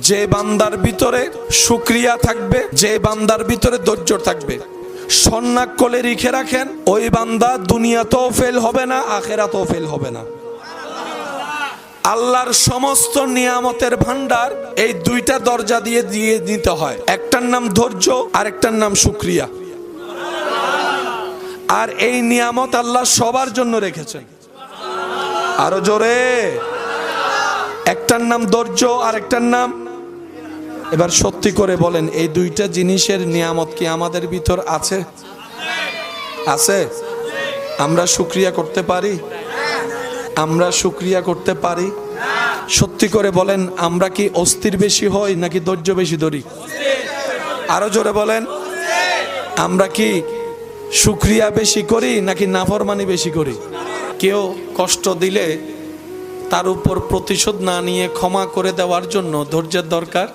যে বান্দার ভিতরে শুকরিয়া থাকবে, যে বান্দার ভিতরে ধৈর্য থাকবে, সন্নাক কোলে রেখে রাখেন, ওই বান্দা দুনিয়াতেও ফেল হবে না, আখিরাতেও ফেল হবে না। আল্লাহর সমস্ত নিয়ামতের ভান্ডার এই দুইটা দরজা দিয়ে দিয়ে নিতে হয়। একটার নাম ধৈর্য, আর একটার নাম শুকরিয়া। আর এই নিয়ামত আল্লাহ সবার জন্য রেখেছেন। আরো জোরে, একটার নাম ধৈর্য, আর একটার নাম। এবার সত্যি করে বলেন, এই দুইটা জিনিসের নিয়ামত কি আমাদের ভিতর আছে? আছে? আমরা শুকরিয়া করতে পারি? আমরা শুকরিয়া করতে পারি? সত্যি করে বলেন, আমরা কি অস্থির বেশি হই নাকি ধৈর্য বেশি ধরি? আরো জোরে বলেন, আমরা কি শুকরিয়া বেশি করি নাকি নাফরমানি বেশি করি? কেউ কষ্ট দিলে তার উপর প্রতিশোধ না নিয়ে ক্ষমা করে দেওয়ার জন্য ধৈর্যের দরকার।